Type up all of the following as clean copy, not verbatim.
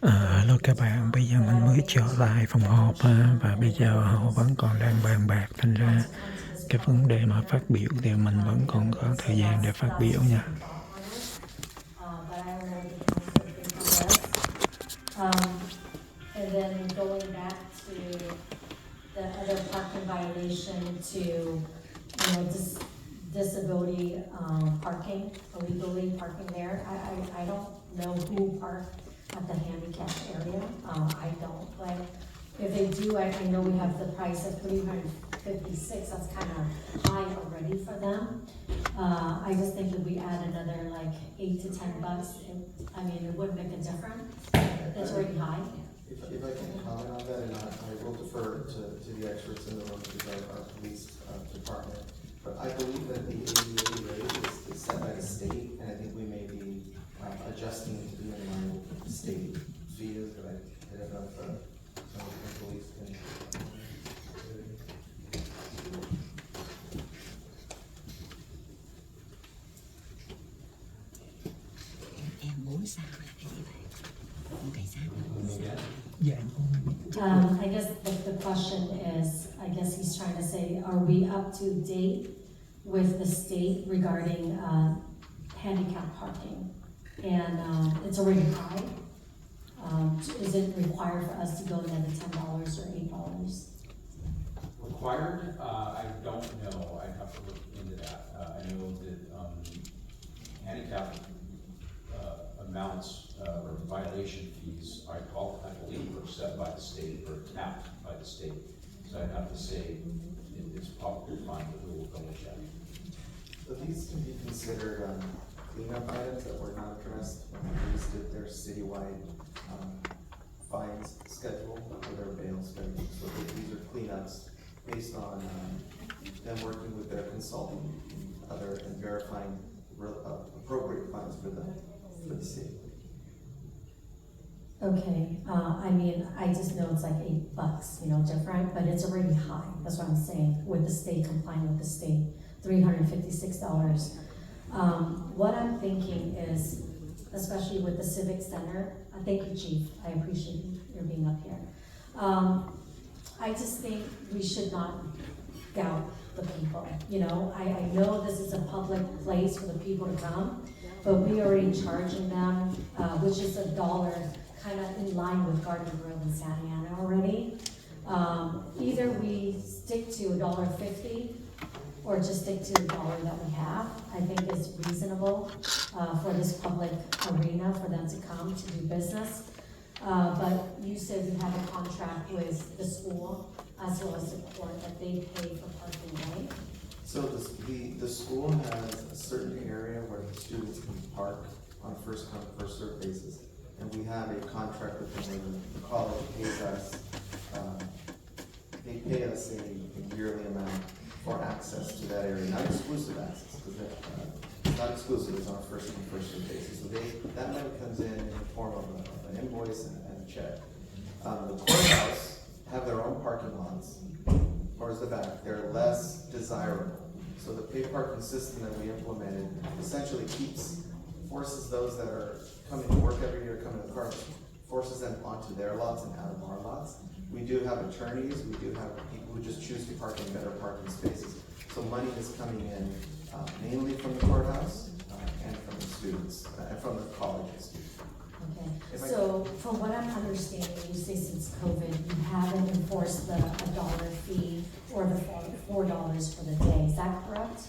Hello các bạn, bây giờ mình mới trở lại phòng họp và bây giờ họ vẫn còn đang bàn bạc, thành ra cái vấn đề mà phát biểu thì mình vẫn còn có thời gian để phát biểu nha. But I don't know what the council thinks on this. And then going back to the other parking violation to, disability, parking, illegally parking there. I don't know who parked at the handicap area, I don't, but if they do, I know we have the price of $356, that's kinda high already for them. I just think if we add another like $8 to $10, it wouldn't make a difference, it's already high. If I can comment on that, and I will defer to the experts in the room, which is our police department. But I believe that the ADA rate is set by the state, and I think we may be adjusting to be in line with the state fees, but I don't know if some of the police can. Em muốn sao là cái gì vậy? Ông cảnh sát muốn sao? I guess the question is, I guess he's trying to say, are we up to date with the state regarding, handicap parking? And, it's already high. Is it required for us to go another $10 or $8? Required, I don't know, I'd have to look into that. I know that, handicap, amounts, or violation fees, I believe are set by the state, or capped by the state. So I'd have to say, it's probably fine, but we will double check. So these can be considered cleanup items that were not addressed when the police did their citywide fines schedule or their bail schedule. So these are cleanups based on them working with their consultant and verifying appropriate fines for the city. Okay, I just know it's like $8, different, but it's already high, that's what I'm saying, with the state, complying with the state, $356. What I'm thinking is, especially with the Civic Center, thank you, Chief, I appreciate your being up here. I just think we should not doubt the people, I know this is a public place for the people to come, but we already charging them, which is $1, kind of in line with Garden Grove and Santa Ana already. Either we stick to $1.50 or just stick to the $1 that we have. I think it's reasonable for this public arena for them to come to do business. But you said you have a contract with the school as well as the court that they pay for parking, right? So the school has a certain area where the students can park on a first come, first served basis. And we have a contract with them where the college pays us, they pay us a yearly amount for access to that area, not exclusive access, because it's not exclusive, it's on a first come, first served basis. So that money comes in the form of an invoice and a check. The courthouse have their own parking lots towards the back. They're less desirable. So the paid parking system that we implemented essentially forces those that are coming to work every day or coming to the car, forces them onto their lots and out of our lots. We do have attorneys, we do have people who just choose to park in better parking spaces. So money is coming in mainly from the courthouse and from the students, and from the colleges. Okay, so from what I'm understanding, you say since COVID, you haven't enforced the $1 fee or the $4 for the day, is that correct?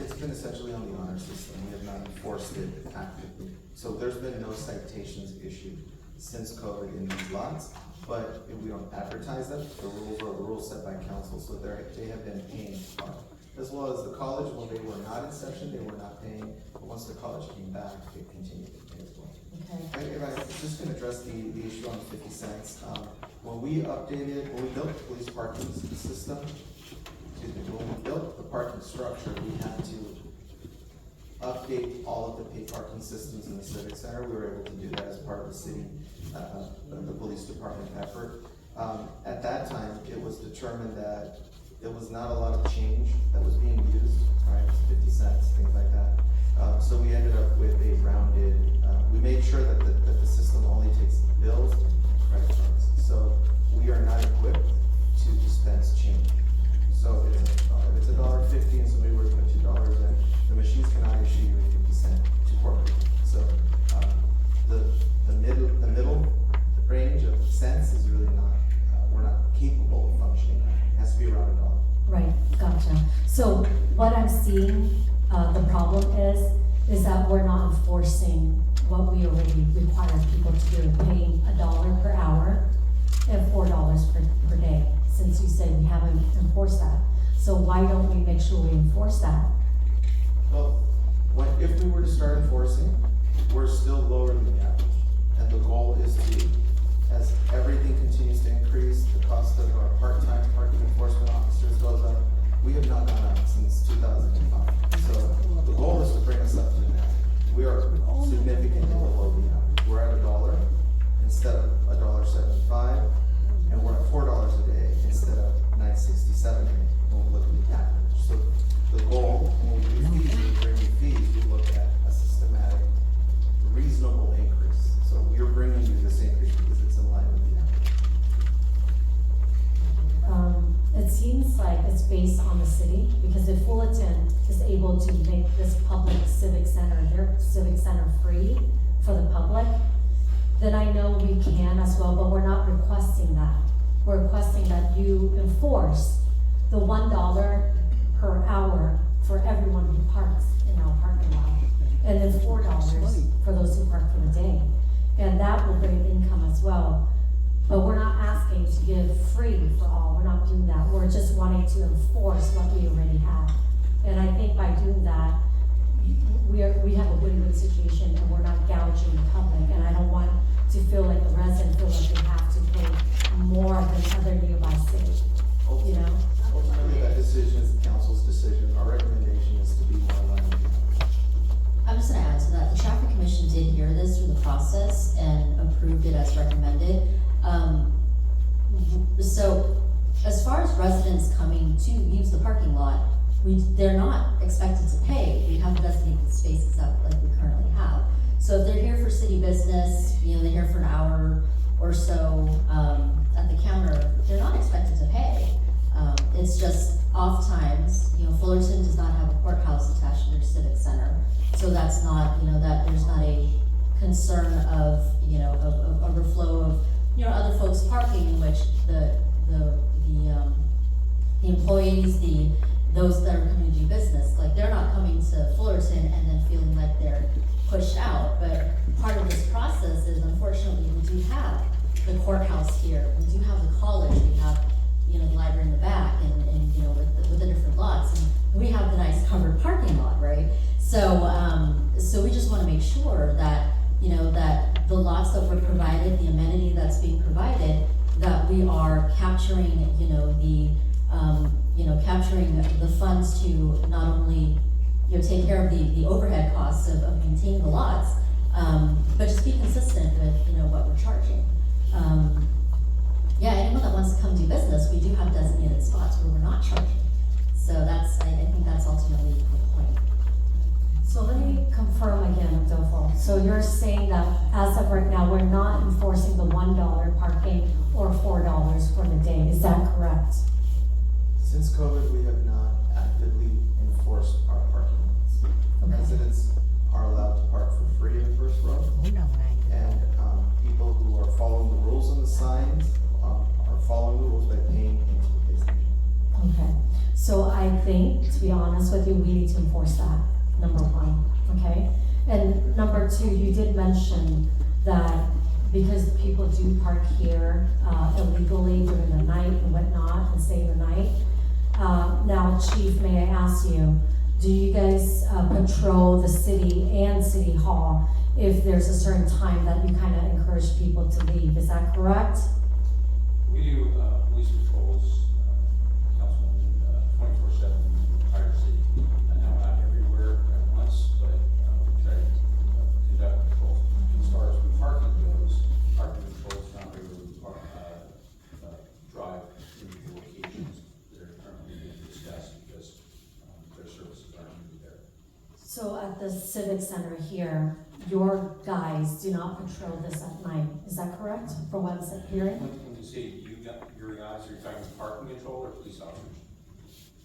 It's been essentially on the honor system. We have not enforced it actively. So there's been no citations issued since COVID in these lots, but we don't advertise them. The rules set by council, so they have been paying to park. As well as the college, when they were not in session, they were not paying, but once the college came back, they continued to pay as well. Okay. If I just can address the issue on the 50 cents. When we built the police parking system, when we built the parking structure, we had to update all of the paid parking systems in the Civic Center. We were able to do that as part of the city, the police department effort. At that time, it was determined that there was not a lot of change that was being used, right? 50 cents, things like that. So we ended up with a rounded, we made sure that the system seeing, the problem is that we're not enforcing what we already require people to do, paying $1 per hour and $4 per day, since you say we haven't enforced that. So why don't we make sure we enforce that? Well, if we were to start enforcing, we're still lower than the average. And the goal is to, as everything continues to increase, the cost of our part-time parking enforcement officers goes up. We have not gone up since 2005. So the goal is to bring us up to the average. We are significantly below the average. We're at $1 instead of $1.75, and we're at $4 a day instead of $9.67 a day when we look at the average. So the goal, when we do fees, when we bring in fees, we look at a systematic, reasonable increase. So we're bringing you this increase because it's in line with the average. It seems like it's based on the city, because if Fullerton is able to make this public civic center, their civic center free for the public, then I know we can as well, but we're not requesting that. We're requesting that you enforce the $1 per hour for everyone who parks in our parking lot, and then $4 for those who park for the day. And that will bring income as well. But we're not asking to give free for all, we're not doing that, we're just wanting to enforce what we already have. And I think by doing that, we have a win-win situation, and we're not gouging the public, and I don't want to feel like the residents feel like they have to pay more than other nearby cities, you know? Ultimately, that decision is the council's decision. Our recommendation is to be more in line with the average. I'm just gonna add to that, the traffic commission did hear this through the process and approved it as recommended. So, as far as residents coming to use the parking lot, they're not expected to pay. We have designated spaces out like we currently have. So if they're here for city business, you know, they're here for an hour or so, at the counter, they're not expected to pay. It's just oftentimes, you know, Fullerton does not have a courthouse attached to their civic center. So that's not, you know, that there's not a concern of, you know, of overflow of, you know, other folks parking, in which the employees, those that are coming to do business, like, they're not coming to Fullerton and then feeling like they're pushed out. But part of this process is, unfortunately, we do have the courthouse here, we do have the college, we have, you know, the library in the back, and you know, with the different lots, and we have the nice covered parking lot, right? So we just wanna make sure that, you know, that the lots that were provided, the amenity that's being provided, that we are capturing, you know, capturing the funds to not only, you know, take care of the overhead costs of maintaining the lots, but just be consistent with, you know, what we're charging. Yeah, anyone that wants to come do business, we do have designated spots where we're not charging. So that's, I think that's ultimately the point. So let me confirm again, Adolfo. So you're saying that as of right now, we're not enforcing the $1 parking or $4 for the day, is that correct? Since COVID, we have not actively enforced our parking lots. Okay. Residents are allowed to park for free in First Row, Ủa đâu này? and people who are following the rules on the signs are following the rules by paying into the pay station. Okay, so I think, to be honest with you, we need to enforce that, number one, okay? And number two, you did mention that because people do park here illegally during the night and whatnot, and stay the night. Now, Chief, may I ask you, do you guys patrol the city and City Hall if there's a certain time that you kind of encourage people to leave, is that correct? We do, police patrols, Councilwoman, 24/7 in the entire city. And now not everywhere at once, but, we try to conduct patrols. As far as parking goes, parking patrols not regularly drive to the locations that are currently being discussed because, their services aren't needed there. So at the Civic Center here, your guys do not patrol this at night, is that correct, for what I'm hearing? When you say your guys, are you talking parking control or police officers?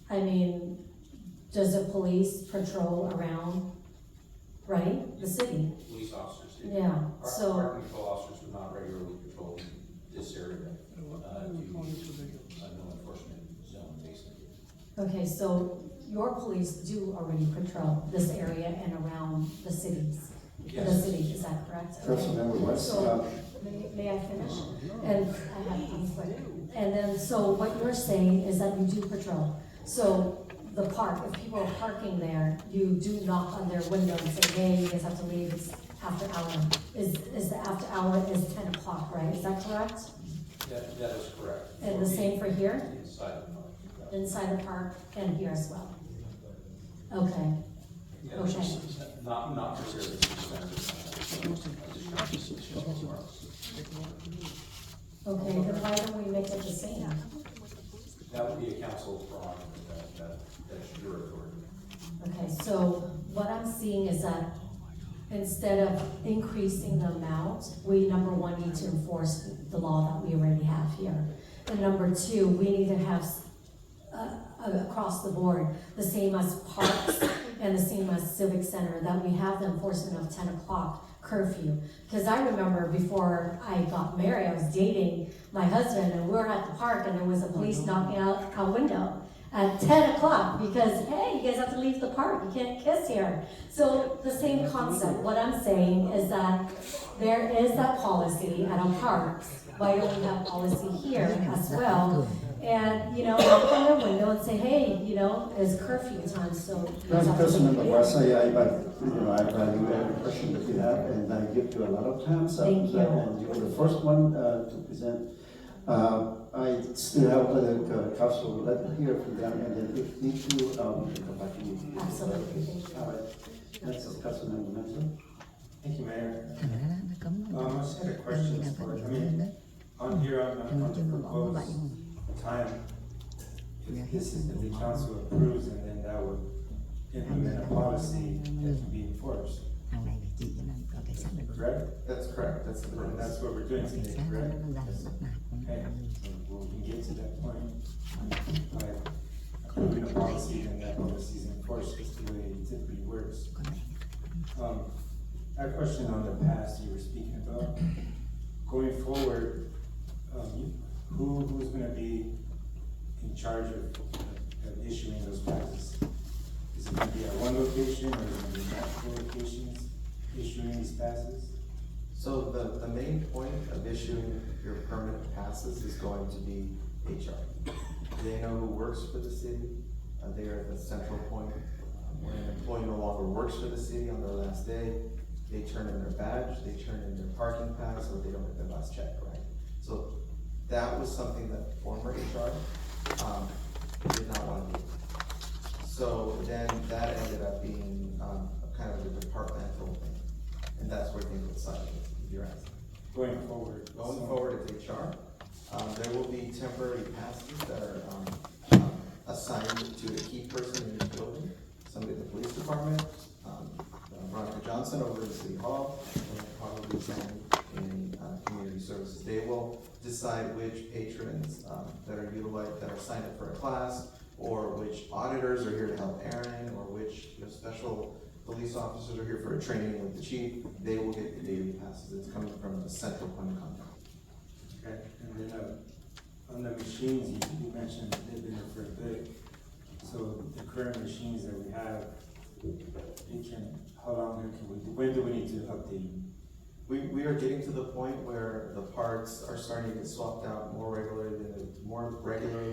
I mean, does the police patrol around, right, the city? Police officers do. Yeah, Our so, parking control officers do not regularly patrol this area, due to no enforcement zone, basically. okay, so your police do already patrol this area and around the cities. The Yes. city, is that correct? Okay. Councilmember West, So, may I finish? And I have conflict. And then, so what you're saying is that you do patrol. So the park, if people are parking there, you do knock on their window and say, hey, you guys have to leave, it's after hour. Is the after hour is 10 o'clock, right? Is that correct? That is correct. And the same for here? Inside the park. Inside the park and here as well? Okay, Yeah, okay. Not for service. Okay, then why don't we make it the same? That would be a council prerogative, that's your authority. Okay, so what I'm seeing is that instead of increasing the amount, we, number one, need to enforce the law that we already have here. And number two, we need to have, across the board, the same as parks and the same as civic center, that we have the enforcement of 10 o'clock curfew. Because I remember before I got married, I was dating my husband, and we were at the park, and there was a police knocking out a window at 10 o'clock because, hey, you guys have to leave the park, you can't kiss here. So the same concept, what I'm saying is that there is that policy at our parks, why don't we have policy here as well? And, you know, knock on their window and say, hey, you know, it's curfew time, so. you have to Councilmember leave. West, I value every question that you have, and I give you a lot of time. So, Thank you. And you were the first one to present. I still have other council, let me hear from them, and then if need to, we can come back to you. Absolutely, thank you. All right, next is Councilmember Mentor. Thank you, Mayor. thành ra nó cấm I just had a question đang for, phải I dẫn mean, đến on here, on đừng the cho nó bỏ vậy proposed time, if this is, if the council approves, and then that would implement a policy that can be enforced, hàng này phải chị cho nên có cảnh sát được correct? That's correct, that's the And purpose. that's what we're doing cảnh today, sát nó correct? nó làm bắt nạt Okay, so we can get to that point by approving a policy, and that policy is enforced, just the way it typically works. con này I have a question on the past you were speaking about. Going forward, who's gonna be in charge of issuing those passes? Is it gonna be at one location, or is it gonna be multiple locations issuing these passes? So the main point of issuing your permanent passes is going to be HR. They know who works for the city, they are the central point. When an employee no longer works for the city on their last day, they turn in their badge, they turn in their parking pass, or they don't get their last check, right? So that was something that former HR, did not want to do. So then that ended up being, kind of a departmental thing, and that's where things went silent, if you're asking. Going forward? Going forward, it's HR. There will be temporary passes that are, assigned to a key person in the building, somebody in the police department, Veronica Johnson over in City Hall, and probably someone in, community services. They will decide which patrons, that are utilized, that are signed up for a class, or which auditors are here to help Aaron, or which, special police officers are here for a training with the chief. They will get the daily passes. It's coming from the central point of contact. Okay, and then, on the machines, you mentioned they've been there for a bit. So the current machines that we have, how long can we, when do we need to update them? We are getting to the point where the parts are starting to get swapped out more regularly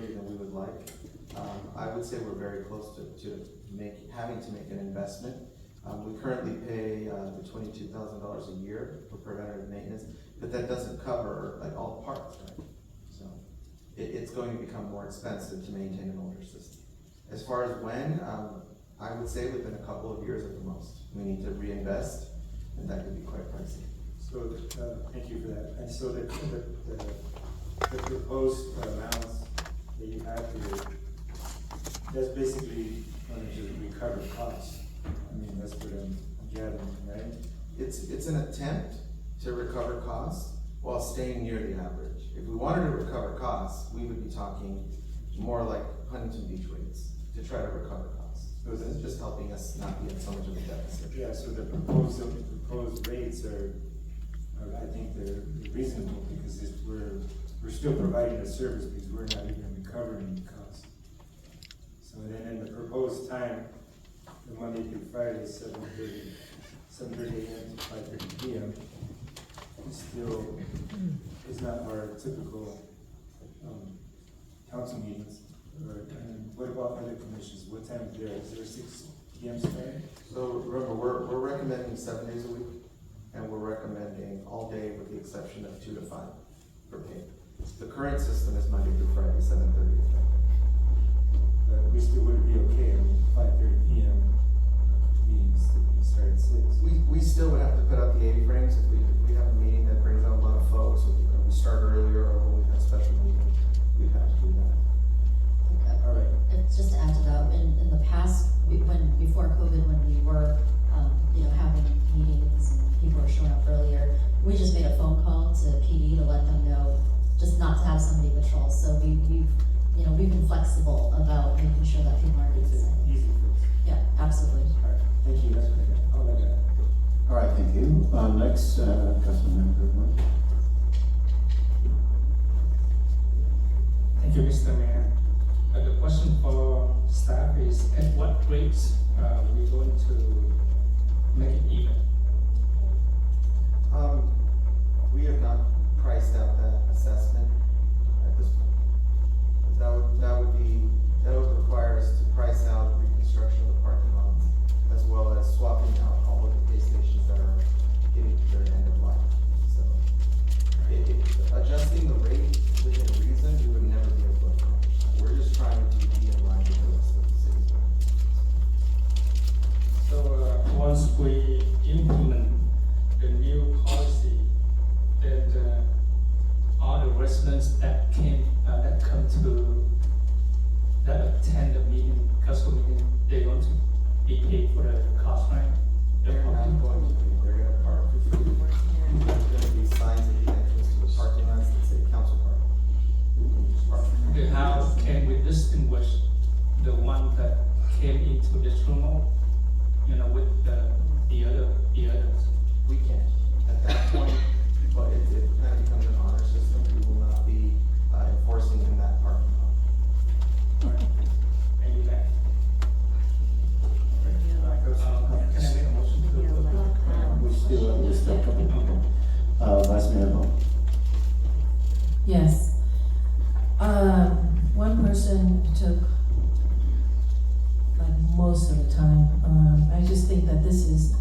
than we would like. I would say we're very close to having to make an investment. We currently pay the $22,000 a year for preventative maintenance, but that doesn't cover like all the parts, right? So it's going to become more expensive to maintain an older system. As far as when, I would say within a couple of years at the most. We need to reinvest, and that could be quite pricey. So, thank you for that. And so the proposed amounts that you have here, that's basically going to recover costs. I mean, that's what I'm gathering, right? It's an attempt to recover costs while staying near the average. If we wanted to recover costs, we would be talking more like Huntington Beach rates to try to recover costs. So this is just helping us not be at so much of a deficit. Yeah, so the proposed rates are, I think they're reasonable, because we're still providing a service, because we're not even recovering the cost. So So then in the proposed time, the Monday through Friday, 7:30 AM to 5:30 PM, is still, is not our typical, council meetings. And what about other commissions? What time is there? Is there 6 PM start? So remember, we're recommending 7 days a week, and we're recommending all day with the exception of 2 to 5 for pay. The current system is Monday through Friday, 7:30 to 5. But we still would be okay, I mean, 5:30 PM meetings that can start at 6. We still would have to put out the A-frames if we have a meeting that brings out a lot of folks, or we start earlier, or when we have special meetings, we'd have to do that. All right. It's just to add to that, in the past, before COVID, when we were, having meetings and people were showing up earlier, we just made a phone call to PD to let them know, just not to have somebody patrol. So we've been flexible about making sure that people aren't It's using an it. easy fix. Yeah, absolutely. All right, thank you, that's what I got, all I got. All right, thank you. Next, Councilmember Moore. Thank you, Mr. Mayor. The question for staff is, at what rates we going to make it even? We have not priced out that assessment at this point. That would require us to price out reconstruction of the parking lots, as well as swapping out all of the pay stations that are getting to their end of life. So, adjusting the rate within reason, we would never be able to accomplish that. We're just trying to be in line with the rest of the city's budget. So once we implement the new policy, that all the residents that attend the meeting, council meeting, they're going to be paid for the cost, right? The They're not parking. going to be, they're gonna park for free. There's gonna be signs at the entrance to the parking lots that say council park. You can just park. Okay, how can we distinguish the one that came into this room, with the others? We can, at that point, but it kind of becomes an honor system, we will not be enforcing in that parking lot. And you back. Can I make a motion to approve? We still a couple people. Vice Mayor Moore. Yes. One person took like most of the time. I just think that this is,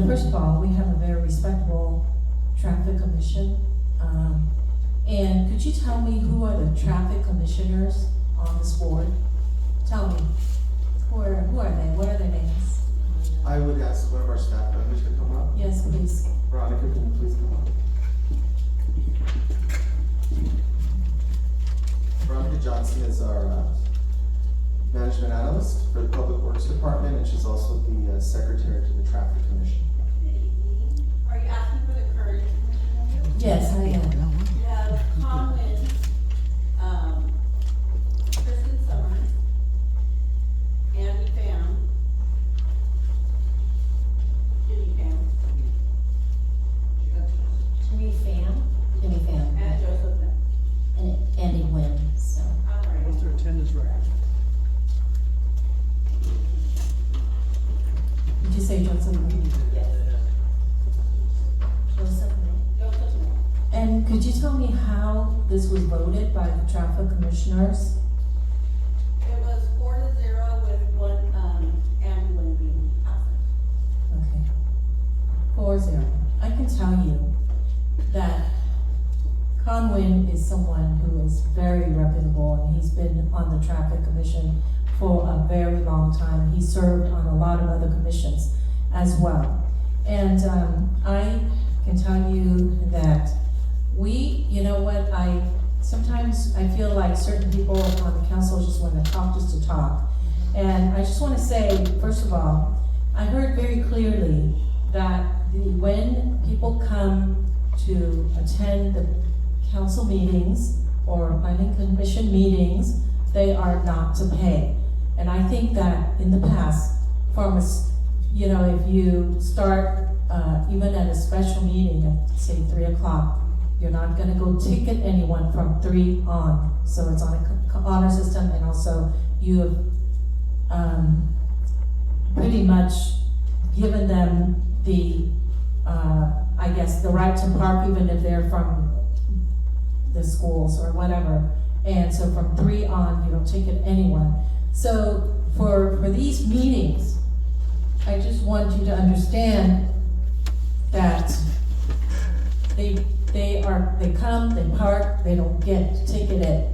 first of all, we have a very respectable traffic commission. And could you tell me who are the traffic commissioners on this board? Tell me. Who are they? What are their names? I would ask one of our staff members to come up. Yes, please. Veronica, can you please come up? Veronica Johnson is our management analyst for the Public Works Department, and she's also the secretary to the Traffic Commission. Are you asking for the current commission member? Yes, I am. You have Conwin, Kristen Summers, Andy Pham, Jimmy Pham, Jimmy Pham. and Joseph Pham. And Andy Wynn, so. All right. What's their attendance record? Did you say Joseph? Yes, Joseph? Joseph Pham. And could you tell me how this was voted by the traffic commissioners? It was 4-0 with one, Andy Wynn being absent. Okay. 4-0. I can tell you that Conwin is someone who is very reputable, and he's been on the traffic commission for a very long time. He served on a lot of other commissions as well. And I can tell you that sometimes I feel like certain people on the council just want to talk just to talk. And I just want to say, first of all, I heard very clearly that when people come to attend the council meetings or planning commission meetings, they are not to pay. And I think that in the past, if you start, even at a special meeting at say 3 o'clock, You're not gonna go ticket anyone from 3 on. So it's on a honor system, and also you have, pretty much given them the, I guess, the right to park even if they're from the schools or whatever. And so from 3 on, you don't ticket anyone. So for these meetings, I just want you to understand that they come, they park, they don't get ticketed.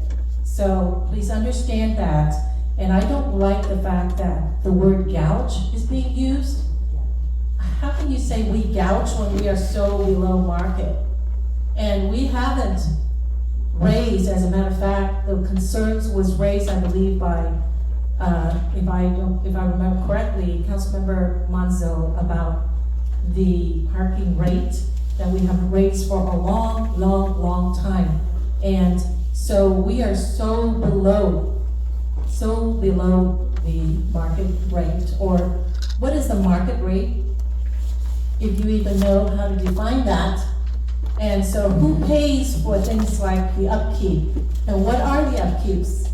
So please understand that. And I don't like the fact that the word gouge is being used. How can you say we gouge when we are so below market? And we haven't raised, as a matter of fact, the concerns was raised, I believe, by, if I remember correctly, Councilmember Monzo, about the parking rate that we have raised for a long time. And so we are so below the market rate. Or what is the market rate? If you even know how to define that. And so who pays for things like the upkeep? And what are the upkeeps?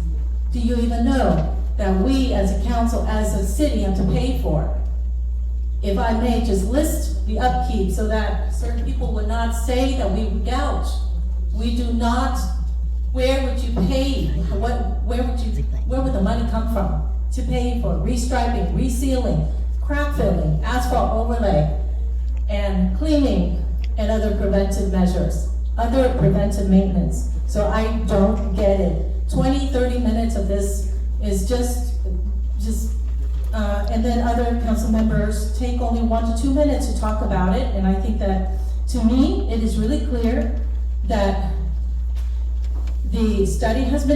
Do you even know that we as a council, as a city, have to pay for? If I may just list the upkeep so that certain people would not say that we gouge. We do not. Where would you pay? Where would the money come from to pay for restriping, resealing, crack filling, asphalt overlay, and cleaning, and other preventive measures, other preventive maintenance? So I don't get it. 20, 30 minutes of this is just, and then other council members take only 1 to 2 minutes to talk about it. And I think that, to me, it is really clear that the study has been